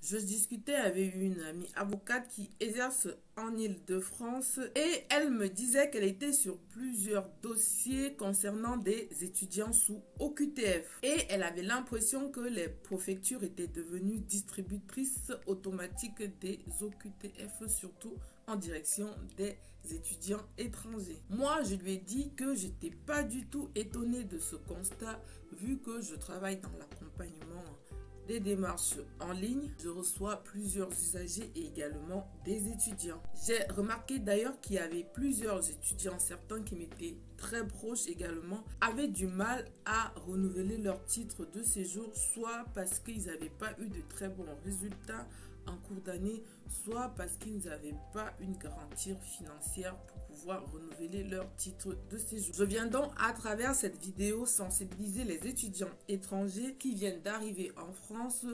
Je discutais avec une amie avocate qui exerce en Île-de-France et elle me disait qu'elle était sur plusieurs dossiers concernant des étudiants sous OQTF. Et elle avait l'impression que les préfectures étaient devenues distributrices automatiques des OQTF, surtout en direction des étudiants étrangers. Moi, je lui ai dit que j'étais pas du tout étonnée de ce constat vu que je travaille dans l'accompagnement des démarches en ligne. Je reçois plusieurs usagers et également des étudiants. J'ai remarqué d'ailleurs qu'il y avait plusieurs étudiants, certains qui m'étaient très proches également, avaient du mal à renouveler leur titre de séjour, soit parce qu'ils n'avaient pas eu de très bons résultats en cours d'année, soit parce qu'ils n'avaient pas une garantie financière pour pouvoir renouveler leur titre de séjour. Je viens donc à travers cette vidéo sensibiliser les étudiants étrangers qui viennent d'arriver en France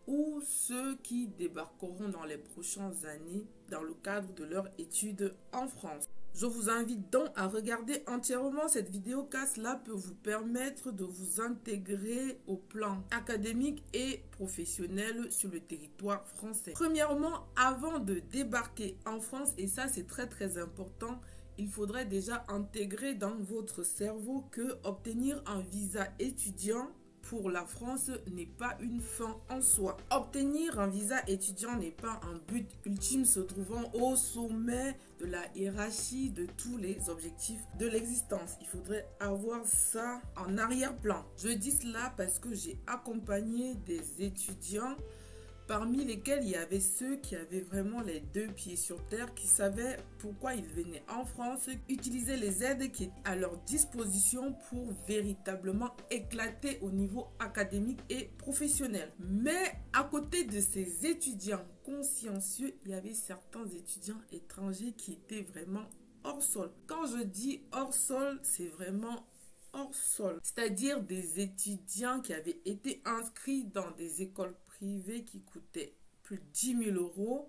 ou ceux qui débarqueront dans les prochaines années dans le cadre de leur études en France. Je vous invite donc à regarder entièrement cette vidéo car cela peut vous permettre de vous intégrer au plan académique et professionnel sur le territoire français. Premièrement, avant de débarquer en France, et ça c'est très important, il faudrait déjà intégrer dans votre cerveau que obtenir un visa étudiant pour la France n'est pas une fin en soi. Obtenir un visa étudiant n'est pas un but ultime se trouvant au sommet de la hiérarchie de tous les objectifs de l'existence. Il faudrait avoir ça en arrière-plan. Je dis cela parce que j'ai accompagné des étudiants parmi lesquels il y avait ceux qui avaient vraiment les deux pieds sur terre, qui savaient pourquoi ils venaient en France, utiliser les aides qui étaient à leur disposition pour véritablement éclater au niveau académique et professionnel. Mais à côté de ces étudiants consciencieux, il y avait certains étudiants étrangers qui étaient vraiment hors sol. Quand je dis hors sol, c'est vraiment hors sol, c'est-à-dire des étudiants qui avaient été inscrits dans des écoles privées qui coûtaient plus de 10 000 €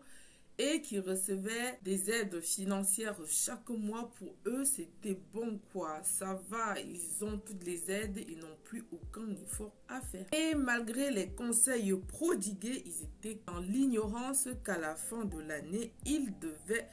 et qui recevaient des aides financières chaque mois. Pour eux, c'était bon quoi, ça va, ils ont toutes les aides, ils n'ont plus aucun effort à faire. Et malgré les conseils prodigués, ils étaient en l'ignorance qu'à la fin de l'année, ils devaient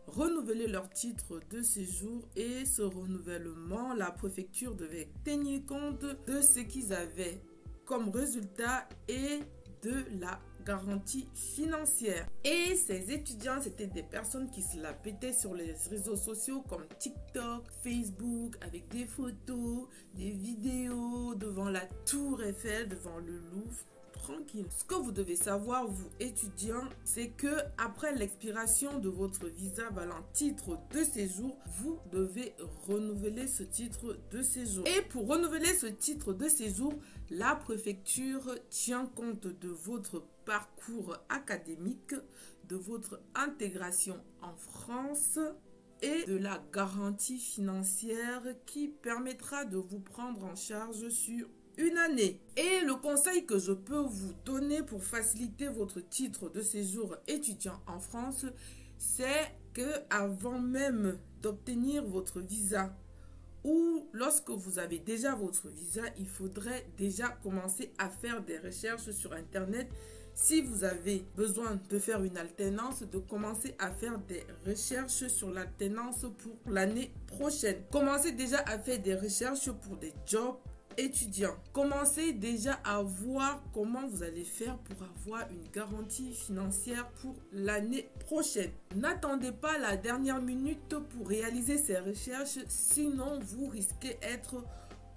renouveler leur titre de séjour, et ce renouvellement, la préfecture devait tenir compte de ce qu'ils avaient comme résultat et de la garantie financière. Et ces étudiants, c'était des personnes qui se la pétaient sur les réseaux sociaux comme TikTok, Facebook, avec des photos, des vidéos devant la Tour Eiffel, devant le Louvre. Tranquille. Ce que vous devez savoir, vous étudiants, c'est que après l'expiration de votre visa valant titre de séjour, vous devez renouveler ce titre de séjour. Et pour renouveler ce titre de séjour, la préfecture tient compte de votre parcours académique, de votre intégration en France et de la garantie financière qui permettra de vous prendre en charge sur une année. Et le conseil que je peux vous donner pour faciliter votre titre de séjour étudiant en France, c'est que avant même d'obtenir votre visa ou lorsque vous avez déjà votre visa, il faudrait déjà commencer à faire des recherches sur Internet. Si vous avez besoin de faire une alternance, de commencer à faire des recherches sur l'alternance pour l'année prochaine. Commencez déjà à faire des recherches pour des jobs étudiants. Commencez déjà à voir comment vous allez faire pour avoir une garantie financière pour l'année prochaine. N'attendez pas la dernière minute pour réaliser ces recherches, sinon vous risquez d'être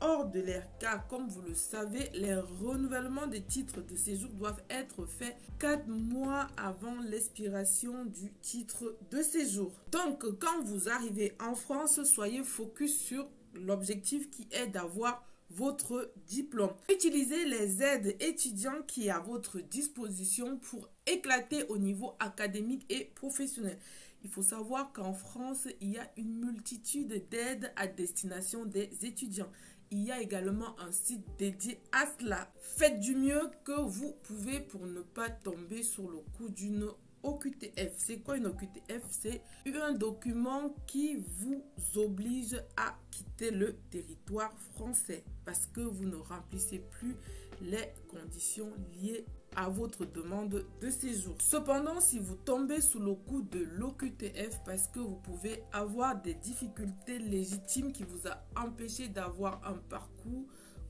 hors de l'air, car comme vous le savez, les renouvellements des titres de séjour doivent être faits 4 mois avant l'expiration du titre de séjour. Donc quand vous arrivez en France, soyez focus sur l'objectif qui est d'avoir votre diplôme. Utilisez les aides étudiants qui sont à votre disposition pour éclater au niveau académique et professionnel. Il faut savoir qu'en France, il y a une multitude d'aides à destination des étudiants. Il y a également un site dédié à cela. Faites du mieux que vous pouvez pour ne pas tomber sur le coup d'une OQTF. C'est quoi une OQTF? C'est un document qui vous oblige à quitter le territoire français parce que vous ne remplissez plus les conditions liées à votre demande de séjour. Cependant, si vous tombez sous le coup de l'OQTF parce que vous pouvez avoir des difficultés légitimes qui vous a empêché d'avoir un parcours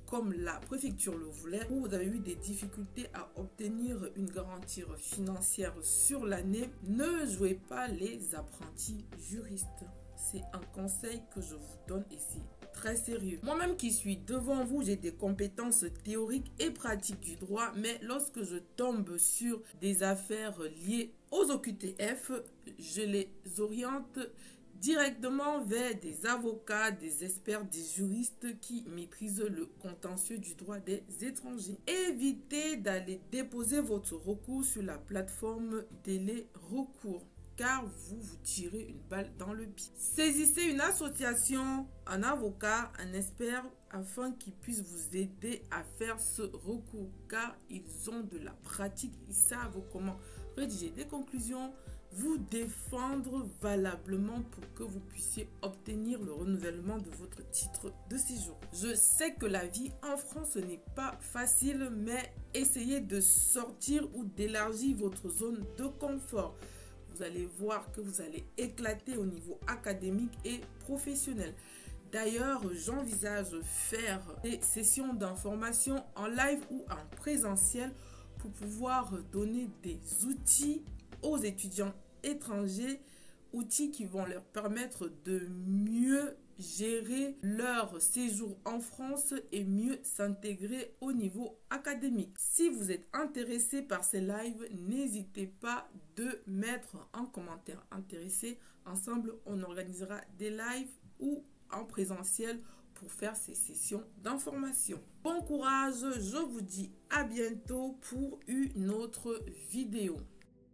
comme la préfecture le voulait, ou vous avez eu des difficultés à obtenir une garantie financière sur l'année, ne jouez pas les apprentis juristes. C'est un conseil que je vous donne ici. Très sérieux. Moi-même qui suis devant vous, j'ai des compétences théoriques et pratiques du droit, mais lorsque je tombe sur des affaires liées aux OQTF, je les oriente directement vers des avocats, des experts, des juristes qui maîtrisent le contentieux du droit des étrangers. Évitez d'aller déposer votre recours sur la plateforme Délai Recours, car vous vous tirez une balle dans le pied. Saisissez une association, un avocat, un expert afin qu'ils puissent vous aider à faire ce recours, car ils ont de la pratique, ils savent comment rédiger des conclusions, vous défendre valablement pour que vous puissiez obtenir le renouvellement de votre titre de séjour. Je sais que la vie en France n'est pas facile, mais essayez de sortir ou d'élargir votre zone de confort. Vous allez voir que vous allez éclater au niveau académique et professionnel. D'ailleurs, j'envisage faire des sessions d'information en live ou en présentiel pour pouvoir donner des outils aux étudiants étrangers, outils qui vont leur permettre de mieux gérer leur séjour en France et mieux s'intégrer au niveau académique. Si vous êtes intéressé par ces lives, n'hésitez pas de mettre en commentaire intéressé. Ensemble, on organisera des lives ou en présentiel pour faire ces sessions d'information. Bon courage, je vous dis à bientôt pour une autre vidéo.